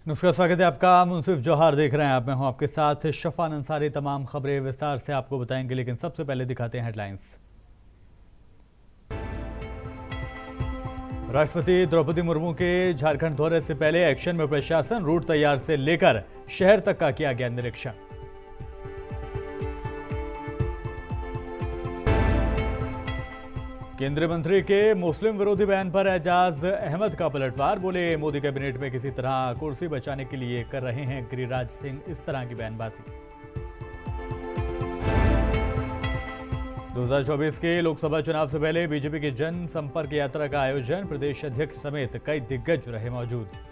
नमस्कार, स्वागत है आपका। मुंसिफ जौहर देख रहे हैं आप। मैं हूं आपके साथ शफान अंसारी। तमाम खबरें विस्तार से आपको बताएंगे, लेकिन सबसे पहले दिखाते हैं हेडलाइंस। राष्ट्रपति द्रौपदी मुर्मू के झारखंड दौरे से पहले एक्शन में प्रशासन, रूट तैयार से लेकर शहर तक का किया गया निरीक्षण। केंद्रीय मंत्री के मुस्लिम विरोधी बयान पर एजाज अहमद का पलटवार। बोले, मोदी कैबिनेट में किसी तरह कुर्सी बचाने के लिए कर रहे हैं गिरिराज सिंह इस तरह की बयानबाजी। 2024 के लोकसभा चुनाव से पहले बीजेपी की जन संपर्क यात्रा का आयोजन। प्रदेश अध्यक्ष समेत कई दिग्गज रहे मौजूद।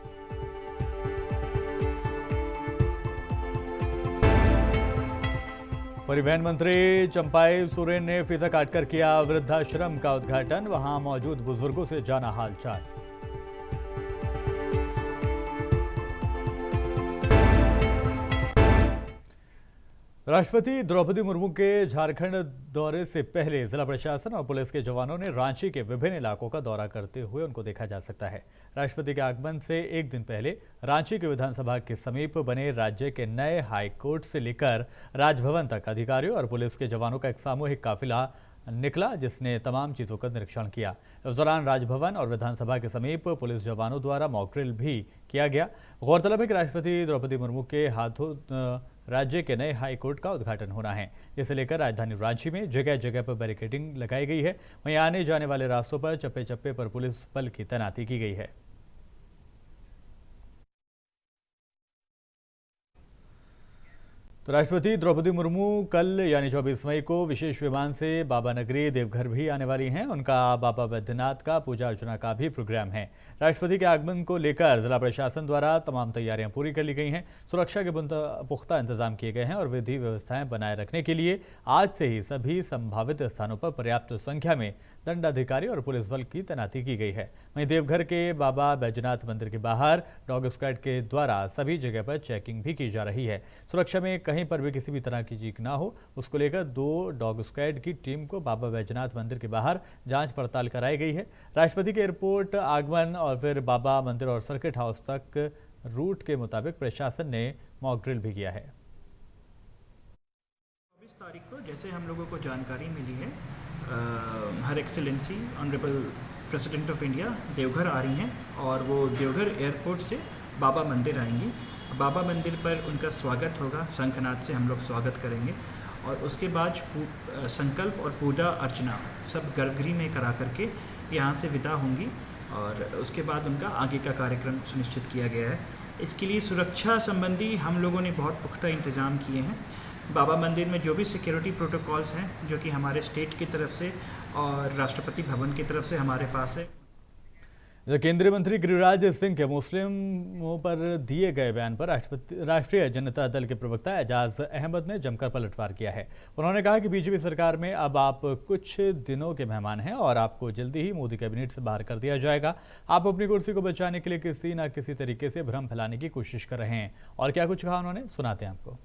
परिवहन मंत्री चंपाई सोरेन ने फीता काटकर किया वृद्धाश्रम का उद्घाटन। वहां मौजूद बुजुर्गों से जाना हालचाल। राष्ट्रपति द्रौपदी मुर्मू के झारखंड दौरे से पहले जिला प्रशासन और पुलिस के जवानों ने रांची के विभिन्न इलाकों का दौरा करते हुए उनको देखा जा सकता है। राष्ट्रपति के आगमन से एक दिन पहले रांची के विधानसभा के समीप बने राज्य के नए हाई कोर्ट से लेकर राजभवन तक अधिकारियों और पुलिस के जवानों का एक सामूहिक काफिला निकला, जिसने तमाम चीजों का निरीक्षण किया। इस दौरान राजभवन और विधानसभा के समीप पुलिस जवानों द्वारा मॉक ड्रिल भी किया गया। गौरतलब है कि राष्ट्रपति द्रौपदी मुर्मू के हाथों राज्य के नए हाई कोर्ट का उद्घाटन होना है। इसे लेकर राजधानी रांची में जगह जगह पर बैरिकेडिंग लगाई गई है। वहीं आने जाने वाले रास्तों पर चप्पे चप्पे पर पुलिस बल की तैनाती की गई है। तो राष्ट्रपति द्रौपदी मुर्मू कल यानी 24 मई को विशेष विमान से बाबा नगरी देवघर भी आने वाली हैं। उनका बाबा बैद्यनाथ का पूजा अर्चना का भी प्रोग्राम है। राष्ट्रपति के आगमन को लेकर जिला प्रशासन द्वारा तमाम तैयारियां पूरी कर ली गई हैं। सुरक्षा के पुख्ता इंतजाम किए गए हैं और विधि व्यवस्थाएं बनाए रखने के लिए आज से ही सभी संभावित स्थानों पर पर्याप्त संख्या में दंडाधिकारी और पुलिस बल की तैनाती की गई है। वहीं देवघर के बाबा बैजनाथ मंदिर के बाहर डॉग स्क्वाड के द्वारा सभी जगह पर चेकिंग भी की जा रही है। सुरक्षा में कहीं पर भी किसी भी तरह की चीख ना हो, उसको लेकर 2 डॉग स्क्वाड की टीम को बाबा बैजनाथ मंदिर के बाहर जांच पड़ताल कराई गई है। राष्ट्रपति के एयरपोर्ट आगमन और फिर बाबा मंदिर और सर्किट हाउस तक रूट के मुताबिक प्रशासन ने मॉक ड्रिल भी किया है। 24 तारीख को जैसे हम लोगों को जानकारी मिली है, her excellency honourable president of India Deoghar आ रही हैं और वो देवघर एयरपोर्ट से बाबा मंदिर आएंगी। बाबा मंदिर पर उनका स्वागत होगा, शंखनाद से हम लोग स्वागत करेंगे और उसके बाद संकल्प और पूजा अर्चना सब गर्भगृह में करा करके यहाँ से विदा होंगी और उसके बाद उनका आगे का कार्यक्रम सुनिश्चित किया गया है। इसके लिए सुरक्षा संबंधी हम लोगों ने बहुत पुख्ता इंतजाम किए हैं। बाबा मंदिर में जो भी सिक्योरिटी प्रोटोकॉल्स हैं जो कि हमारे स्टेट की तरफ से और राष्ट्रपति भवन की तरफ से हमारे पास है। केंद्रीय मंत्री गिरिराज सिंह के मुस्लिमों पर दिए गए बयान पर राष्ट्रीय जनता दल के प्रवक्ता एजाज अहमद ने जमकर पलटवार किया है। उन्होंने कहा कि बीजेपी सरकार में अब आप कुछ दिनों के मेहमान हैं और आपको जल्दी ही मोदी कैबिनेट से बाहर कर दिया जाएगा। आप अपनी कुर्सी को बचाने के लिए किसी न किसी तरीके से भ्रम फैलाने की कोशिश कर रहे हैं। और क्या कुछ कहा उन्होंने, सुनाते हैं आपको।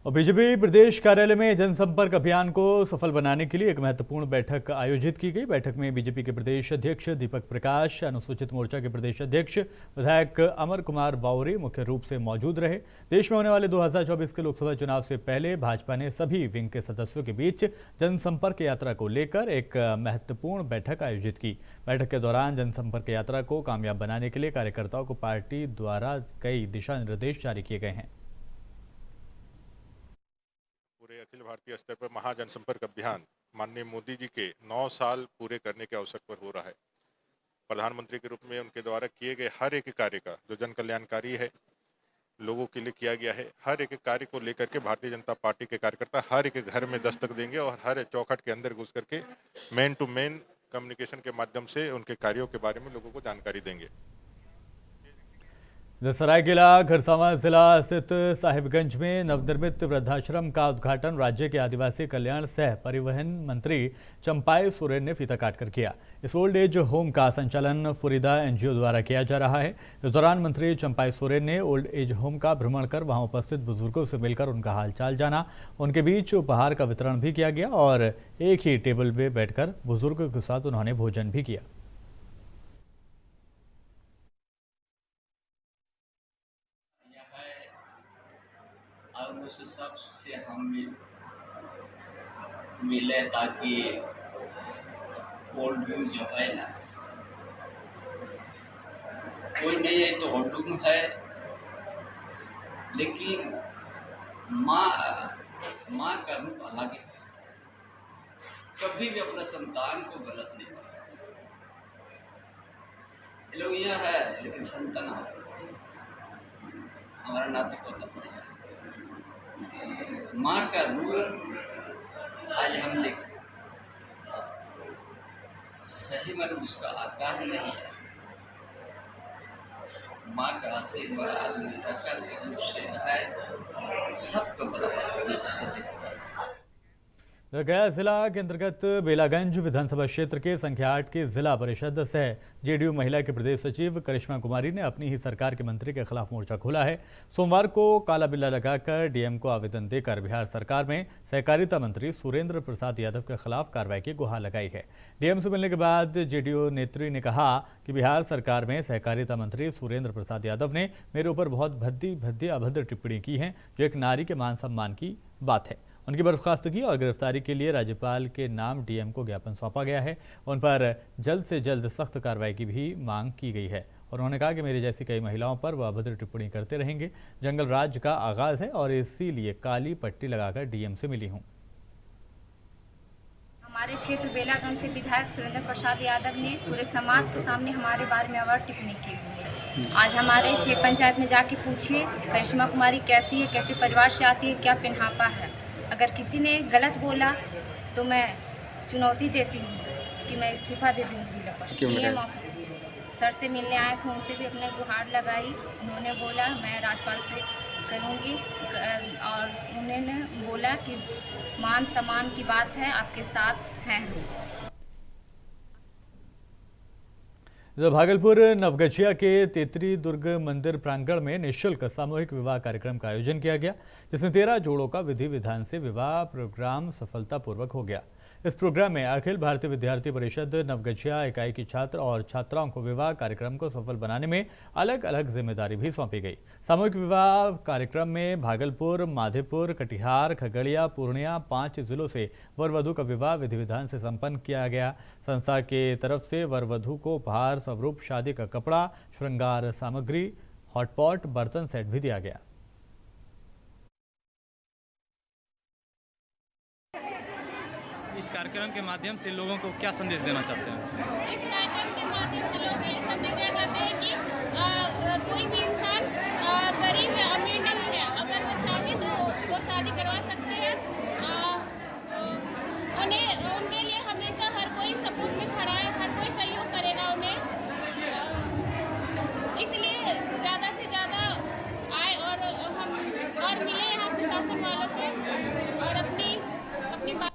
और बीजेपी प्रदेश कार्यालय में जनसंपर्क अभियान को सफल बनाने के लिए एक महत्वपूर्ण बैठक आयोजित की गई। बैठक में बीजेपी के प्रदेश अध्यक्ष दीपक प्रकाश, अनुसूचित मोर्चा के प्रदेश अध्यक्ष विधायक अमर कुमार बावरी मुख्य रूप से मौजूद रहे। देश में होने वाले 2024 के लोकसभा चुनाव से पहले भाजपा ने सभी विंग के सदस्यों के बीच जनसंपर्क यात्रा को लेकर एक महत्वपूर्ण बैठक आयोजित की। बैठक के दौरान जनसंपर्क यात्रा को कामयाब बनाने के लिए कार्यकर्ताओं को पार्टी द्वारा कई दिशा निर्देश जारी किए गए हैं। अखिल भारतीय स्तर पर महाजनसंपर्क अभियान माननीय मोदी जी के 9 साल पूरे करने के अवसर पर हो रहा है। प्रधानमंत्री के रूप में उनके द्वारा किए गए हर एक कार्य का जो जन कल्याणकारी है, लोगों के लिए किया गया है, हर एक कार्य को लेकर के भारतीय जनता पार्टी के कार्यकर्ता हर एक घर में दस्तक देंगे और हर चौखट के अंदर घुस करके मैन टू मैन कम्युनिकेशन के माध्यम से उनके कार्यों के बारे में लोगों को जानकारी देंगे। सरायकेला खरसावां जिला स्थित साहिबगंज में नवनिर्मित वृद्धाश्रम का उद्घाटन राज्य के आदिवासी कल्याण सह परिवहन मंत्री चंपाई सोरेन ने फीता काटकर किया। इस ओल्ड एज होम का संचालन फरीदा एनजीओ द्वारा किया जा रहा है। इस दौरान मंत्री चंपाई सोरेन ने ओल्ड एज होम का भ्रमण कर वहां उपस्थित बुजुर्गों से मिलकर उनका हालचाल जाना। उनके बीच उपहार का वितरण भी किया गया और एक ही टेबल पे बैठकर बुजुर्गों के साथ उन्होंने भोजन भी किया। और उस सबसे हम मिले ताकि ओल्ड व्यू जो है ना, कोई नहीं है तो होल्डूम है, लेकिन माँ का रूप अलग है। कभी भी अपना संतान को गलत नहीं करता। ये लोग यहाँ है लेकिन संतान हमारा नाते को तब नहीं है। माँ का रूप आज हम देख सही मतलब उसका आकार नहीं है। माँ का आशीर्वाद निराकार के रूप से है, सबको बराबर करना जैसे दिखता है। गया जिला के अंतर्गत बेलागंज विधानसभा क्षेत्र के संख्या 8 की जिला परिषद सह जेडीयू महिला के प्रदेश सचिव करिश्मा कुमारी ने अपनी ही सरकार के मंत्री के खिलाफ मोर्चा खोला है। सोमवार को काला बिल्ला लगाकर डीएम को आवेदन देकर बिहार सरकार में सहकारिता मंत्री सुरेंद्र प्रसाद यादव के खिलाफ कार्रवाई की गुहार लगाई है। डीएम से मिलने के बाद जेडीयू नेत्री ने कहा कि बिहार सरकार में सहकारिता मंत्री सुरेंद्र प्रसाद यादव ने मेरे ऊपर बहुत भद्दी अभद्र टिप्पणी की है, जो एक नारी के मान सम्मान की बात है। उनकी बर्खास्तगी और गिरफ्तारी के लिए राज्यपाल के नाम डीएम को ज्ञापन सौंपा गया है। उन पर जल्द से जल्द सख्त कार्रवाई की भी मांग की गई है और उन्होंने कहा कि मेरी जैसी कई महिलाओं पर वह अभद्र टिप्पणी करते रहेंगे। जंगल राज का आगाज है और इसीलिए काली पट्टी लगाकर डीएम से मिली हूं। हमारे क्षेत्र बेलागंज से विधायक सुरेंद्र प्रसाद यादव ने पूरे समाज के सामने हमारे बारे में अवैध टिप्पणी की हुई है। आज हमारे क्षेत्र पंचायत में जाके पूछिए करिश्मा कुमारी कैसी है, कैसे परिवार से आती है, क्या पहनावा है। अगर किसी ने गलत बोला तो मैं चुनौती देती हूँ कि मैं इस्तीफा दे दूँगी जिला परिषद ऑफिस। सर से मिलने आए थे, उनसे भी अपने गुहार लगाई। उन्होंने बोला मैं राज्यपाल से करूँगी और उन्होंने बोला कि मान सम्मान की बात है, आपके साथ हैं। भागलपुर नवगछिया के तेतरी दुर्ग मंदिर प्रांगण में निःशुल्क सामूहिक विवाह कार्यक्रम का आयोजन किया गया, जिसमें 13 जोड़ों का विधि विधान से विवाह प्रोग्राम सफलतापूर्वक हो गया। इस प्रोग्राम में अखिल भारतीय विद्यार्थी परिषद नवगछिया इकाई की छात्र और छात्राओं को विवाह कार्यक्रम को सफल बनाने में अलग अलग जिम्मेदारी भी सौंपी गई। सामूहिक विवाह कार्यक्रम में भागलपुर, माधेपुर, कटिहार, खगड़िया, पूर्णिया 5 जिलों से वर वधु का विवाह विधि विधान से संपन्न किया गया। संस्था के तरफ से वर वधु को उपहार स्वरूप शादी का कपड़ा, श्रृंगार सामग्री, हॉटपॉट, बर्तन सेट भी दिया गया। इस कार्यक्रम के माध्यम से लोगों को क्या संदेश देना चाहते हैं? इस कार्यक्रम के माध्यम से लोग ये संदेश देना चाहते हैं कि कोई भी इंसान गरीब या अमीर नहीं है। अगर वो चाहे तो वो शादी करवा सकते हैं। उनके लिए हमेशा हर कोई सपोर्ट में खड़ा है, हर कोई सहयोग करेगा उन्हें। इसलिए ज़्यादा से ज़्यादा आए और मिले यहाँ प्रशासन वालों से और अपनी बात।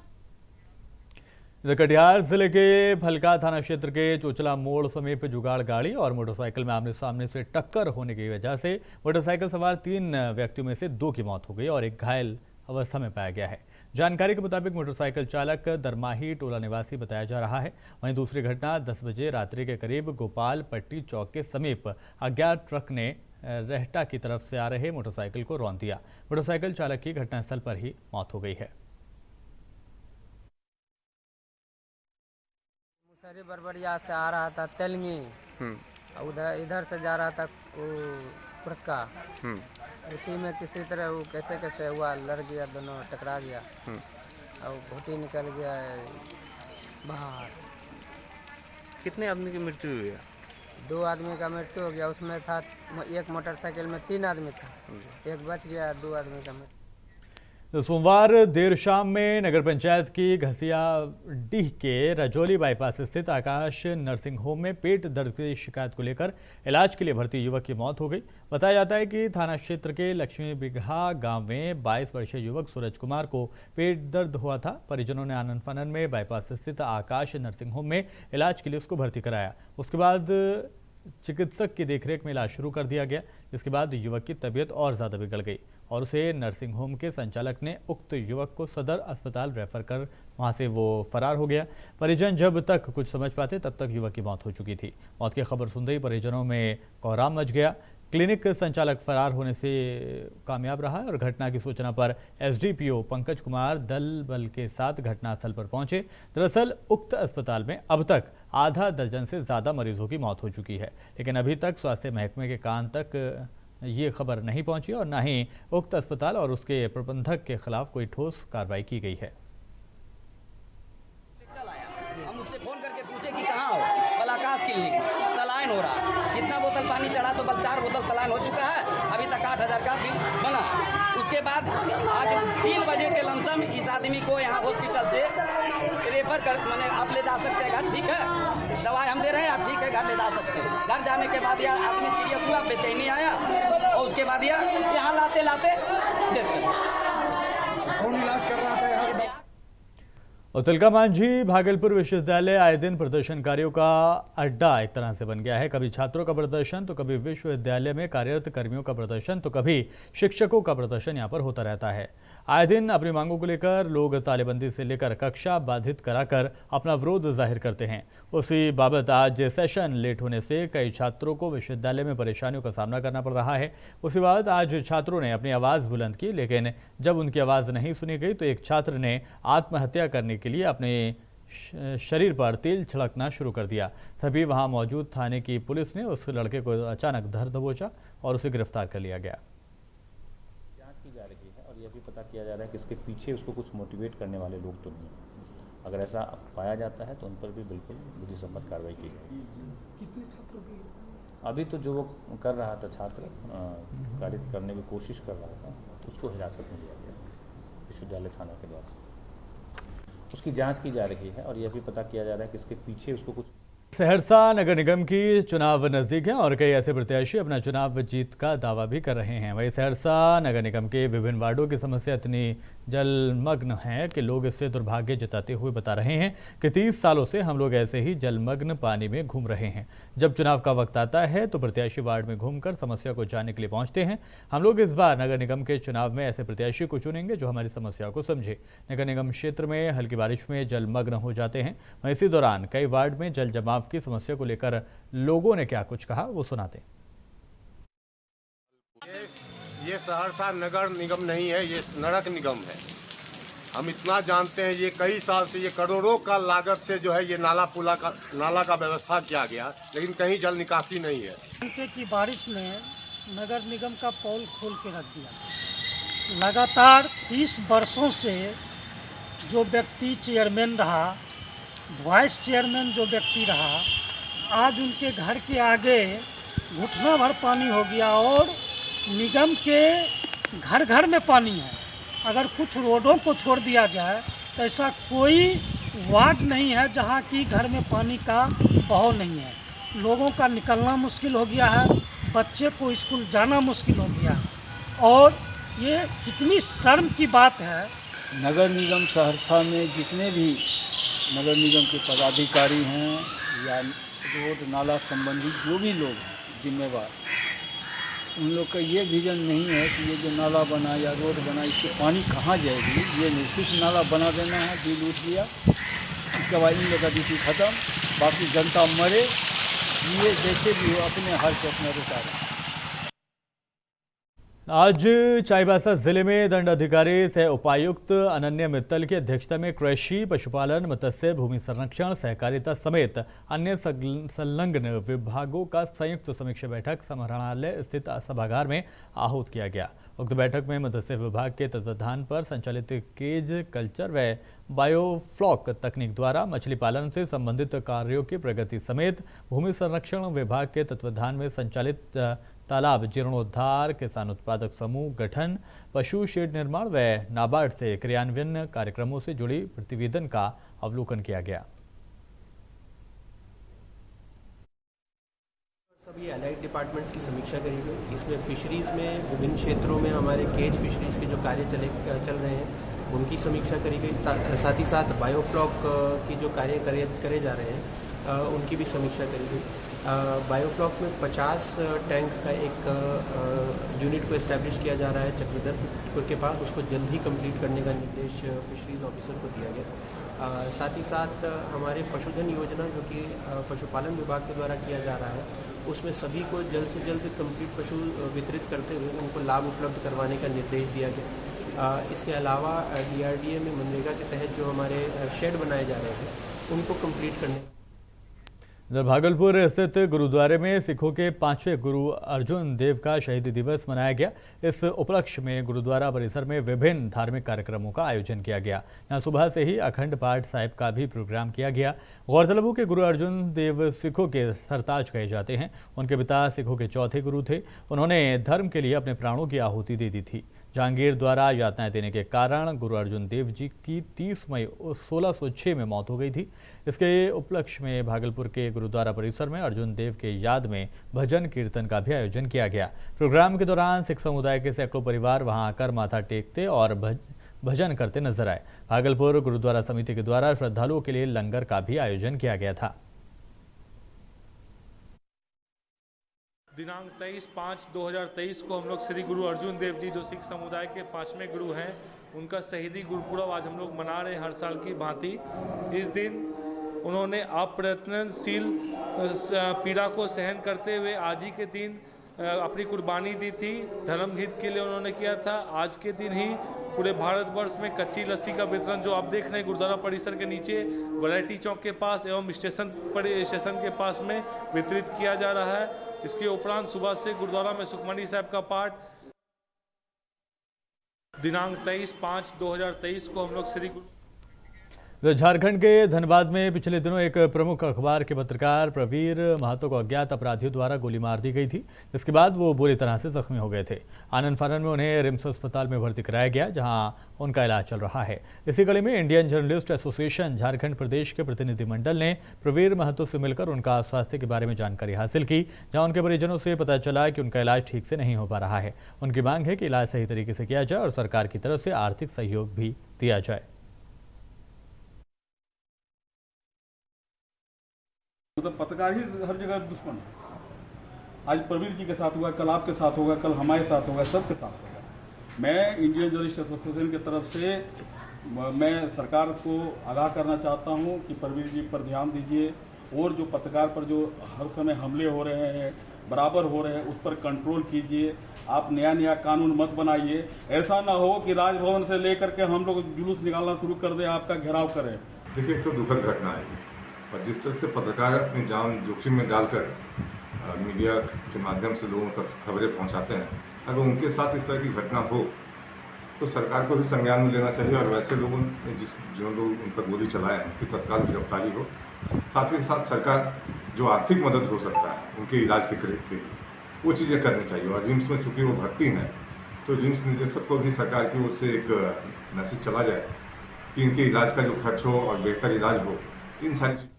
कटिहार जिले के फलका थाना क्षेत्र के चोचला मोड़ समीप जुगाड़ गाड़ी और मोटरसाइकिल में आमने सामने से टक्कर होने की वजह से मोटरसाइकिल सवार 3 व्यक्तियों में से 2 की मौत हो गई और एक घायल अवस्था में पाया गया है। जानकारी के मुताबिक मोटरसाइकिल चालक दरमाही टोला निवासी बताया जा रहा है। वहीं दूसरी घटना 10 बजे रात्रि के करीब गोपाल पट्टी चौक के समीप अज्ञात ट्रक ने रहटा की तरफ से आ रहे मोटरसाइकिल को रौंद दिया। मोटरसाइकिल चालक की घटनास्थल पर ही मौत हो गई है। मुसहरी बरबड़िया से आ रहा था तेलंगी, इधर से जा रहा था कुर्का। उसी में किसी तरह वो कैसे हुआ, लड़ गया, दोनों टकरा गया और घुटी निकल गया बाहर। कितने आदमी की मृत्यु हुई है? 2 आदमी का मृत्यु हो गया। उसमें था एक मोटरसाइकिल में 3 आदमी था, एक बच गया, 2 आदमी का मृत्यु। तो सोमवार देर शाम में नगर पंचायत की घसियाडीह के रजौली बाईपास स्थित आकाश नर्सिंग होम में पेट दर्द की शिकायत को लेकर इलाज के लिए भर्ती युवक की मौत हो गई। बताया जाता है कि थाना क्षेत्र के लक्ष्मी बिगहा गांव में 22 वर्षीय युवक सूरज कुमार को पेट दर्द हुआ था। परिजनों ने आनन फानन में बाईपास स्थित आकाश नर्सिंग होम में इलाज के लिए उसको भर्ती कराया। उसके बाद चिकित्सक की देखरेख में इलाज शुरू कर दिया गया, जिसके बाद युवक की तबीयत और ज़्यादा बिगड़ गई और उसे नर्सिंग होम के संचालक ने उक्त युवक को सदर अस्पताल रेफर कर वहां से वो फरार हो गया। परिजन जब तक कुछ समझ पाते तब तक युवक की मौत हो चुकी थी। मौत की खबर सुनते ही परिजनों में कोहराम मच गया। क्लिनिक संचालक फरार होने से कामयाब रहा और घटना की सूचना पर एसडीपीओ पंकज कुमार दल बल के साथ घटनास्थल पर पहुंचे। दरअसल उक्त अस्पताल में अब तक आधा दर्जन से ज़्यादा मरीजों की मौत हो चुकी है, लेकिन अभी तक स्वास्थ्य महकमे के कान तक ये खबर नहीं पहुंची और न ही उक्त अस्पताल और उसके प्रबंधक के खिलाफ कोई ठोस कार्रवाई की गई है। हम उससे फोन करके पूछे कि कहाँ हो, बल आकाश क्लिनिक सलाइन हो रहा। कितना बोतल पानी चढ़ा तो बल 4 बोतल सलाइन हो चुका है। अभी तक 8,000 का बिल बना। उसके बाद आज 3 बजे के लमसम इस आदमी को यहाँ हॉस्पिटल से रेफर कर मैंने आप ले जा सकते हैं घर, ठीक है, दवाई हम दे रहे हैं, आप ठीक है घर ले जा सकते हैं। घर जाने के बाद यह आदमी सीरियस हुआ, बेचैनी आया और उसके बाद यह यहाँ लाते लाते देते कौन इलाज कर रहा था यहाँ। और तिलका मांझी भागलपुर विश्वविद्यालय आए दिन प्रदर्शनकारियों का अड्डा एक तरह से बन गया है। कभी छात्रों का प्रदर्शन तो कभी विश्वविद्यालय में कार्यरत कर्मियों का प्रदर्शन तो कभी शिक्षकों का प्रदर्शन यहाँ पर होता रहता है। आए दिन अपनी मांगों को लेकर लोग तालेबंदी से लेकर कक्षा बाधित कराकर अपना विरोध जाहिर करते हैं। उसी बाबत आज सेशन लेट होने से कई छात्रों को विश्वविद्यालय में परेशानियों का सामना करना पड़ रहा है। उसी बाबत आज छात्रों ने अपनी आवाज़ बुलंद की, लेकिन जब उनकी आवाज़ नहीं सुनी गई तो एक छात्र ने आत्महत्या करने के लिए अपने शरीर पर तेल छिड़कना शुरू कर दिया। सभी वहां मौजूद थाने की पुलिस ने उस लड़के को अचानक धर दबोचा और उसे गिरफ्तार कर लिया गया। जांच की जा रही है और यह भी पता किया जा रहा है कि इसके पीछे उसको कुछ मोटिवेट करने वाले लोग तो नहीं। अगर ऐसा पाया जाता है तो उन पर भी बिल्कुल विधि सम्मत कार्रवाई की जाएगी। कितने छात्रों की? अभी तो जो वो कर रहा था छात्र कार्य करने की कोशिश कर रहा था, उसको हिरासत में लिया गया विश्वविद्यालय थाना के द्वारा। उसकी जांच की जा रही है और यह भी पता किया जा रहा है कि इसके पीछे उसको कुछ। सहरसा नगर निगम की चुनाव नजदीक है और कई ऐसे प्रत्याशी अपना चुनाव जीत का दावा भी कर रहे हैं। वहीं सहरसा नगर निगम के विभिन्न वार्डों की समस्या इतनी जलमग्न है कि लोग इससे दुर्भाग्य जताते हुए बता रहे हैं कि 30 सालों से हम लोग ऐसे ही जलमग्न पानी में घूम रहे हैं। जब चुनाव का वक्त आता है तो प्रत्याशी वार्ड में घूमकर समस्या को जानने के लिए पहुंचते हैं। हम लोग इस बार नगर निगम के चुनाव में ऐसे प्रत्याशी को चुनेंगे जो हमारी समस्या को समझे। नगर निगम क्षेत्र में हल्की बारिश में जलमग्न हो जाते हैं। वहीं इसी दौरान कई वार्ड में जल जमाव की समस्या को लेकर लोगों ने क्या कुछ कहा वो सुनाते। ये सहरसा नगर निगम नहीं है, ये नरक निगम है। हम इतना जानते हैं, ये कई साल से ये करोड़ों का लागत से जो है ये नाला का व्यवस्था किया गया, लेकिन कहीं जल निकासी नहीं है। घंटे की बारिश ने नगर निगम का पोल खोल के रख दिया। लगातार 30 वर्षों से जो व्यक्ति चेयरमैन रहा, वाइस चेयरमैन जो व्यक्ति रहा, आज उनके घर के आगे घुटना भर पानी हो गया और निगम के घर घर में पानी है। अगर कुछ रोडों को छोड़ दिया जाए तो ऐसा कोई वार्ड नहीं है जहां की घर में पानी का बहाव नहीं है। लोगों का निकलना मुश्किल हो गया है, बच्चे को स्कूल जाना मुश्किल हो गया और ये कितनी शर्म की बात है। नगर निगम सहरसा में जितने भी नगर निगम के पदाधिकारी हैं या रोड नाला संबंधी जो भी लोग हैं जिम्मेवार, उन लोग का ये विजन नहीं है कि ये जो नाला बना या रोड बना इससे पानी कहाँ जाएगी। ये नहीं, सिर्फ नाला बना देना है, बिल उठ गया, इसके बाद इन लोग का ड्यूटी खत्म, बाकी जनता मरे, ये जैसे भी हो अपने हाल से अपना रुका रहे। आज चाईबासा जिले में दंडाधिकारी सह उपायुक्त अनन्या मित्तल की अध्यक्षता में कृषि, पशुपालन, मत्स्य, भूमि संरक्षण, सहकारिता समेत अन्य संलग्न विभागों का संयुक्त समीक्षा बैठक समाहरणालय स्थित सभागार में आहूत किया गया। उक्त बैठक में मत्स्य विभाग के तत्वाधान पर संचालित केज कल्चर व बायोफ्लॉक तकनीक द्वारा मछली पालन से संबंधित कार्यों की प्रगति समेत भूमि संरक्षण विभाग के तत्वाधान में संचालित तालाब जीर्णोद्धार, किसान उत्पादक समूह गठन, पशु शेड निर्माण व नाबार्ड से क्रियान्वयन कार्यक्रमों से जुड़ी प्रतिवेदन का अवलोकन किया गया। सभी एलाइड डिपार्टमेंट्स की समीक्षा करी गई। इसमें फिशरीज़ में विभिन्न क्षेत्रों में हमारे केज फिशरीज़ के जो कार्य चल रहे हैं उनकी समीक्षा करी गई। साथ ही साथ बायोफ्लॉक की जो कार्य करे जा रहे हैं उनकी भी समीक्षा करी गई। बायोफ्लॉक में 50 टैंक का एक यूनिट को एस्टैब्लिश किया जा रहा है चक्रधरपुर के पास, उसको जल्द ही कंप्लीट करने का निर्देश फिशरीज़ ऑफिसर को दिया गया। साथ ही साथ हमारे पशुधन योजना जो कि पशुपालन विभाग के द्वारा किया जा रहा है उसमें सभी को जल्द से जल्द कंप्लीट पशु वितरित करते हुए उनको लाभ उपलब्ध करवाने का निर्देश दिया गया। इसके अलावा DRDA में मनरेगा के तहत जो हमारे शेड बनाए जा रहे हैं उनको कंप्लीट करने। इधर भागलपुर स्थित गुरुद्वारे में सिखों के 5वें गुरु अर्जुन देव का शहीदी दिवस मनाया गया। इस उपलक्ष्य में गुरुद्वारा परिसर में विभिन्न धार्मिक कार्यक्रमों का आयोजन किया गया। यहां सुबह से ही अखंड पाठ साहिब का भी प्रोग्राम किया गया। गौरतलब हो कि गुरु अर्जुन देव सिखों के सरताज कहे जाते हैं। उनके पिता सिखों के चौथे गुरु थे। उन्होंने धर्म के लिए अपने प्राणों की आहुति दे दी थी। जहांगीर द्वारा यातनाएं देने के कारण गुरु अर्जुन देव जी की 30 मई 1606 में मौत हो गई थी। इसके उपलक्ष्य में भागलपुर के गुरुद्वारा परिसर में अर्जुन देव के याद में भजन कीर्तन का भी आयोजन किया गया। प्रोग्राम के दौरान सिख समुदाय के सैकड़ों परिवार वहां आकर माथा टेकते और भजन करते नजर आए। भागलपुर गुरुद्वारा समिति के द्वारा श्रद्धालुओं के लिए लंगर का भी आयोजन किया गया था। दिनांक 23/5/2023 को हम लोग श्री गुरु अर्जुन देव जी जो सिख समुदाय के 5वें गुरु हैं उनका शहीदी गुरुपुरब आज हम लोग मना रहे हैं हर साल की भांति। इस दिन उन्होंने अप्रयत्नशील पीड़ा को सहन करते हुए आज ही के दिन अपनी कुर्बानी दी थी। धर्म हित के लिए उन्होंने किया था। आज के दिन ही पूरे भारतवर्ष में कच्ची लस्सी का वितरण जो आप देख रहे हैं गुरुद्वारा परिसर के नीचे वैरायटी चौक के पास एवं स्टेशन के पास में वितरित किया जा रहा है। इसके उपरांत सुबह से गुरुद्वारा में सुखमनी साहब का पाठ दिनांक 23/5/2023 को हम लोग श्री गुरु। झारखंड के धनबाद में पिछले दिनों एक प्रमुख अखबार के पत्रकार प्रवीर महतो को अज्ञात अपराधियों द्वारा गोली मार दी गई थी, जिसके बाद वो बुरी तरह से जख्मी हो गए थे। आनंद फानन में उन्हें रिम्स अस्पताल में भर्ती कराया गया, जहां उनका इलाज चल रहा है। इसी कड़ी में इंडियन जर्नलिस्ट एसोसिएशन झारखंड प्रदेश के प्रतिनिधिमंडल ने प्रवीर महतो से मिलकर उनका स्वास्थ्य के बारे में जानकारी हासिल की, जहाँ उनके परिजनों से पता चला कि उनका इलाज ठीक से नहीं हो पा रहा है। उनकी मांग है कि इलाज सही तरीके से किया जाए और सरकार की तरफ से आर्थिक सहयोग भी दिया जाए। मतलब पत्रकार ही हर जगह दुश्मन है। आज प्रवीर जी के साथ हुआ, कल आपके साथ होगा, कल हमारे साथ होगा, सबके साथ होगा। मैं इंडियन जर्नलिस्ट एसोसिएशन की तरफ से मैं सरकार को आगाह करना चाहता हूं कि प्रवीर जी पर ध्यान दीजिए और जो पत्रकार पर जो हर समय हमले हो रहे हैं, बराबर हो रहे हैं, उस पर कंट्रोल कीजिए। आप नया कानून मत बनाइए। ऐसा ना हो कि राजभवन से लेकर के हम लोग जुलूस निकालना शुरू कर दें, आपका घेराव करें। देखिए, तो दुखद घटना है और जिस तरह से पत्रकार अपनी जान जोखिम में डालकर मीडिया के माध्यम से लोगों तक खबरें पहुंचाते हैं, अगर उनके साथ इस तरह की घटना हो तो सरकार को भी संज्ञान में लेना चाहिए और वैसे लोगों ने जो लोग उन पर गोली चलाए हैं उनकी तत्काल गिरफ्तारी हो। साथ ही साथ सरकार जो आर्थिक मदद हो सकता है उनके इलाज के लिए वो चीज़ें करनी चाहिए। और रिम्स में चूँकि वो भर्ती हैं तो रिम्स निदेशक को भी सरकार की ओर से एक मैसेज चला जाए कि इनके इलाज का जो खर्च हो और बेहतर इलाज हो, इन सारी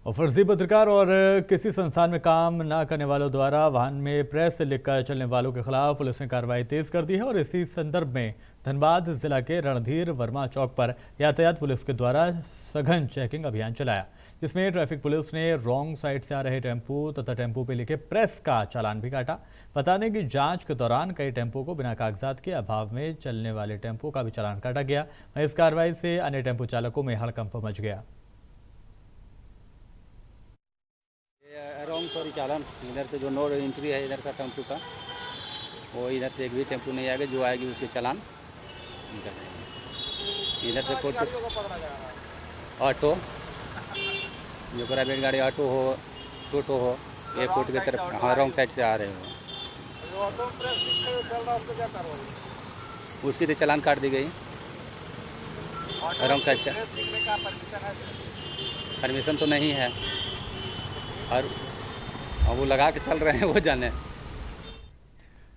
और फर्जी पत्रकार और किसी संस्थान में काम न करने वालों द्वारा वाहन में प्रेस लिखकर चलने वालों के खिलाफ पुलिस ने कार्रवाई तेज कर दी है। और इसी संदर्भ में धनबाद जिला के रणधीर वर्मा चौक पर यातायात पुलिस के द्वारा सघन चेकिंग अभियान चलाया, जिसमें ट्रैफिक पुलिस ने रॉन्ग साइड से आ रहे टेम्पो तथा टेम्पो पे लिखे प्रेस का चालान भी काटा। बता दें कि जांच के दौरान कई टेम्पो को बिना कागजात के अभाव में चलने वाले टेम्पो का भी चालान काटा गया। इस कार्रवाई से अन्य टेम्पो चालकों में हड़कंप मच गया। रॉन्ग सॉरी चालान, इधर से जो नो एंट्री है इधर का टेम्पो का, वो इधर से एक भी टेम्पो नहीं आएगा, जो आएगी उसके चालान इधर से कोर्ट ऑटो जो प्राइवेट गाड़ी ऑटो हो टोटो हो एयरपोर्ट की तरफ हाँ रॉन्ग साइड से आ रहे हो उसकी तो चालान काट दी गई। रॉन्ग साइड का परमिशन तो नहीं है और वो लगा के चल रहे हैं, वो जाने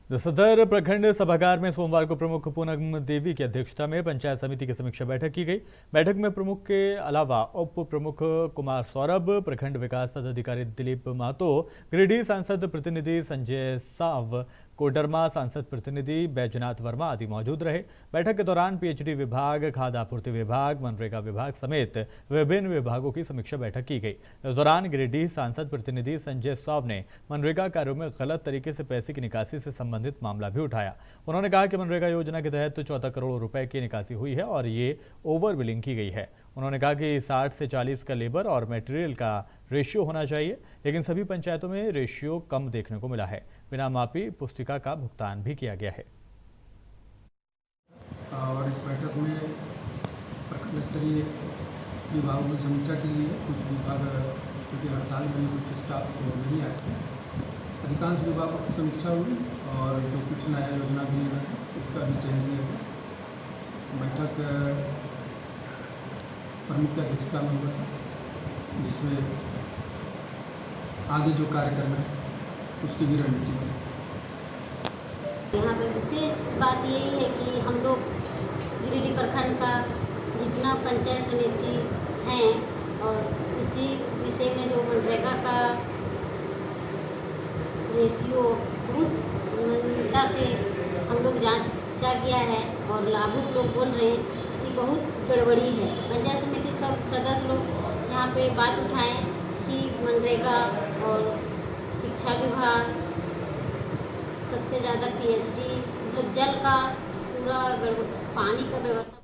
सदर प्रखंड सभागार में सोमवार को प्रमुख पूनम देवी की अध्यक्षता में पंचायत समिति की समीक्षा बैठक की गई। बैठक में प्रमुख के अलावा उप प्रमुख कुमार सौरभ, प्रखंड विकास पदाधिकारी दिलीप महतो, गिरिडीह सांसद प्रतिनिधि संजय साव, कोडरमा सांसद प्रतिनिधि बैजनाथ वर्मा आदि मौजूद रहे। बैठक के दौरान पीएचडी विभाग, खाद्य आपूर्ति विभाग, मनरेगा विभाग समेत विभिन्न विभागों की समीक्षा बैठक की गई। इस दौरान गिरिडीह सांसद प्रतिनिधि संजय साव ने मनरेगा कार्यों में गलत तरीके से पैसे की निकासी से संबंधित मामला भी उठाया। उन्होंने कहा कि मनरेगा योजना के तहत 14 करोड़ रुपए की निकासी हुई है और ये ओवर बिलिंग की गई है। उन्होंने कहा कि 60 से 40 का लेबर और मटेरियल का रेशियो होना चाहिए, लेकिन सभी पंचायतों में रेशियो कम देखने को मिला है। बिना मापी पुस्तिका का भुगतान भी किया गया है। और इस बैठक में प्रखंड स्तरीय विभागों की समीक्षा की गई है। कुछ विभाग चूँकि हड़ताल में कुछ स्टाफ तो नहीं आए थे, अधिकांश विभागों की समीक्षा हुई और जो कुछ नया योजना भी लेना था उसका भी चयन किया गया। बैठक प्रमुख की अध्यक्षता में हुआ था, जिसमें आगे जो कार्य करना है उसकी भी रणनीति बनी। यहाँ पे विशेष बात यही है कि हम लोग गिरिडीह प्रखंड का जितना पंचायत समिति हैं और इसी विषय में जो मनरेगा का रेशियो बहुत गंभीरता से हम लोग जांचा गया है और लाभुक लोग बोल रहे हैं कि बहुत गड़बड़ी है। पंचायत समिति सब सदस्य लोग यहाँ पे बात उठाएं कि मनरेगा और शिक्षा विभाग सबसे ज़्यादा पीएचडी मतलब जल का पूरा पानी का व्यवस्था।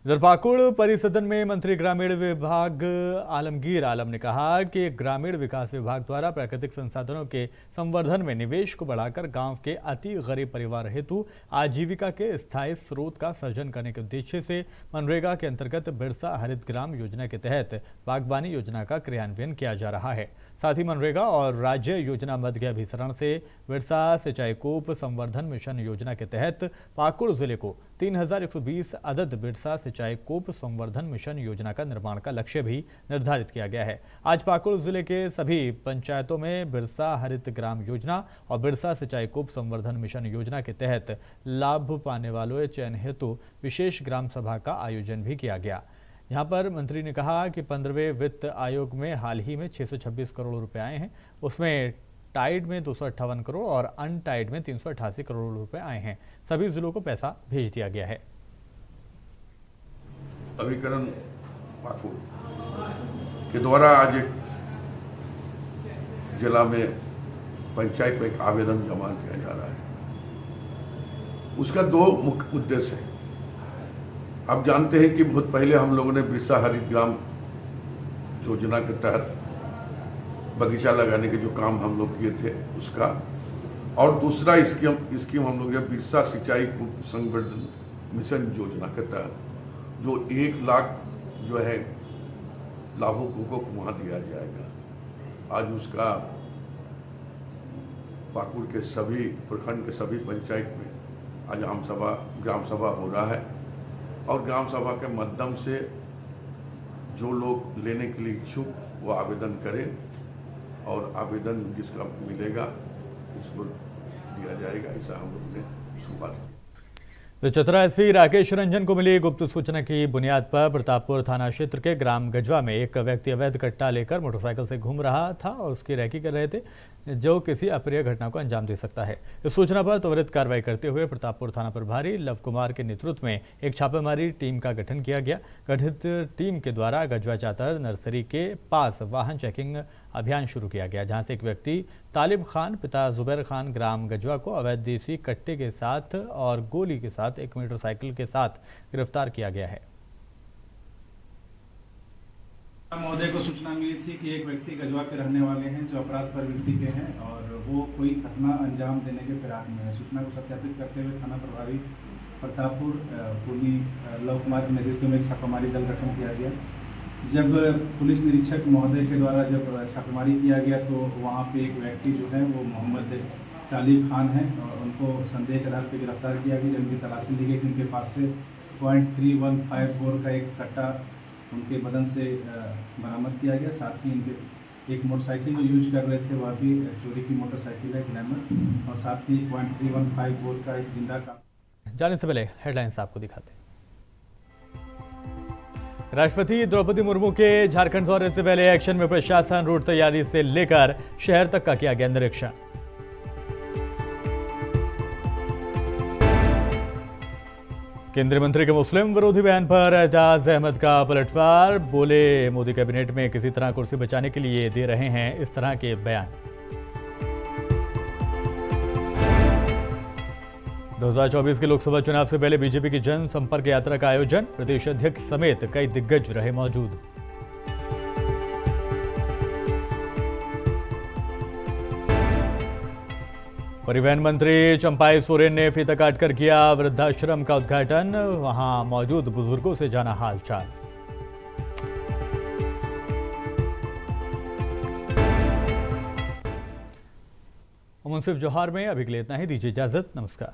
इधर पाकुड़ परिसदन में मंत्री ग्रामीण विभाग आलमगीर आलम ने कहा कि ग्रामीण विकास विभाग द्वारा प्राकृतिक संसाधनों के संवर्धन में निवेश को बढ़ाकर गांव के अति गरीब परिवार हेतु आजीविका के स्थायी स्रोत का सृजन करने के उद्देश्य से मनरेगा के अंतर्गत बिरसा हरित ग्राम योजना के तहत बागबानी योजना का क्रियान्वयन किया जा रहा है। साथ ही मनरेगा और राज्य योजना मध्य के अभिसरण से बिरसा सिंचाई कूप संवर्धन मिशन योजना के तहत पाकुड़ जिले को 3120 अदद बिरसा सिंचाई कूप संवर्धन मिशन योजना का निर्माण का लक्ष्य भी निर्धारित किया गया है। आज पाकुड़ जिले के सभी पंचायतों में बिरसा हरित ग्राम योजना और बिरसा सिंचाई कूप संवर्धन मिशन योजना के तहत लाभ पाने वालों चयन हेतु विशेष ग्राम सभा का आयोजन भी किया गया। यहाँ पर मंत्री ने कहा कि 15वें वित्त आयोग में हाल ही में 626 करोड़ रुपए आए हैं, उसमें टाइड में 258 करोड़ और अनटाइड में 388 करोड़ रुपए आए हैं। सभी जिलों को पैसा भेज दिया गया है। अभिकरण पाकुड़ के द्वारा आज एक जिला में पंचायत में एक आवेदन जमा किया जा रहा है। उसका दो मुख्य उद्देश्य है। आप जानते हैं कि बहुत पहले हम लोगों ने बिरसा हरित ग्राम योजना के तहत बगीचा लगाने के जो काम हम लोग किए थे उसका, और दूसरा स्कीम हम लोग बिरसा सिंचाई कूप संवर्धन मिशन योजना के तहत जो 1 लाख जो है लाभुकों को वहाँ दिया जाएगा। आज उसका पाकुड़ के सभी प्रखंड के सभी पंचायत में आज ग्राम सभा हो रहा है और ग्राम सभा के माध्यम से जो लोग लेने के लिए इच्छुक वो आवेदन करें और आवेदन जिसका मिलेगा उसको दिया जाएगा। ऐसा हम लोग ने शुरुआत की। तो चतरा एसपी राकेश रंजन को मिली गुप्त सूचना की बुनियाद पर प्रतापपुर थाना क्षेत्र के ग्राम गजवा में एक व्यक्ति अवैध कट्टा लेकर मोटरसाइकिल से घूम रहा था और उसकी रैकी कर रहे थे, जो किसी अप्रिय घटना को अंजाम दे सकता है। इस सूचना पर त्वरित कार्रवाई करते हुए प्रतापपुर थाना प्रभारी लव कुमार के नेतृत्व में एक छापेमारी टीम का गठन किया गया। गठित टीम के द्वारा गजवा चातर नर्सरी के पास वाहन चेकिंग अभियान शुरू किया गया, जहां से एक व्यक्ति तालिब खान पिता जुबैर खान ग्राम गजवा को अवैध देसी कट्टे के साथ और गोली के साथ एक मोटरसाइकिल के साथ गिरफ्तार किया गया है। महोदय को सूचना मिली थी कि एक व्यक्ति गजवा के रहने वाले हैं जो अपराध प्रवृत्ति के हैं और वो कोई घटना अंजाम देने के फिराक में है। सूचना को सत्यापित करते हुए थाना प्रभारी प्रतापपुर पुनी लव कुमार के नेतृत्व में एक छापामारी दल गठन किया गया। जब पुलिस निरीक्षक महोदय के द्वारा जब छापेमारी किया गया तो वहाँ पे एक व्यक्ति जो है वो मोहम्मद तालिब खान है और उनको संदेह के आधार पर गिरफ्तार किया गया। जिनकी तलाशी ली गई, जिनके पास से .3154 का एक कट्टा उनके बदन से बरामद किया गया। साथ ही इनके एक मोटरसाइकिल जो यूज कर रहे थे वह भी चोरी की मोटरसाइकिल है ग्लैमर, और साथ ही 0.315 वोल्ट का एक जिंदा का। जाने से पहले हेडलाइंस आपको दिखाते हैं। राष्ट्रपति द्रौपदी मुर्मू के झारखंड दौरे से पहले एक्शन में प्रशासन रूट तैयारी से लेकर शहर तक का किया गया निरीक्षण। केंद्रीय मंत्री के मुस्लिम विरोधी बयान पर एजाज अहमद का पलटवार, बोले मोदी कैबिनेट में किसी तरह कुर्सी बचाने के लिए दे रहे हैं इस तरह के बयान। 2024 के लोकसभा चुनाव से पहले बीजेपी की जन संपर्क यात्रा का आयोजन, प्रदेश अध्यक्ष समेत कई दिग्गज रहे मौजूद। परिवहन मंत्री चंपाई सोरेन ने फीता काटकर किया वृद्धाश्रम का उद्घाटन, वहां मौजूद बुजुर्गों से जाना हालचाल। मुंसिफ जौहर में अभी के लिए इतना ही, दीजिए इजाजत, नमस्कार।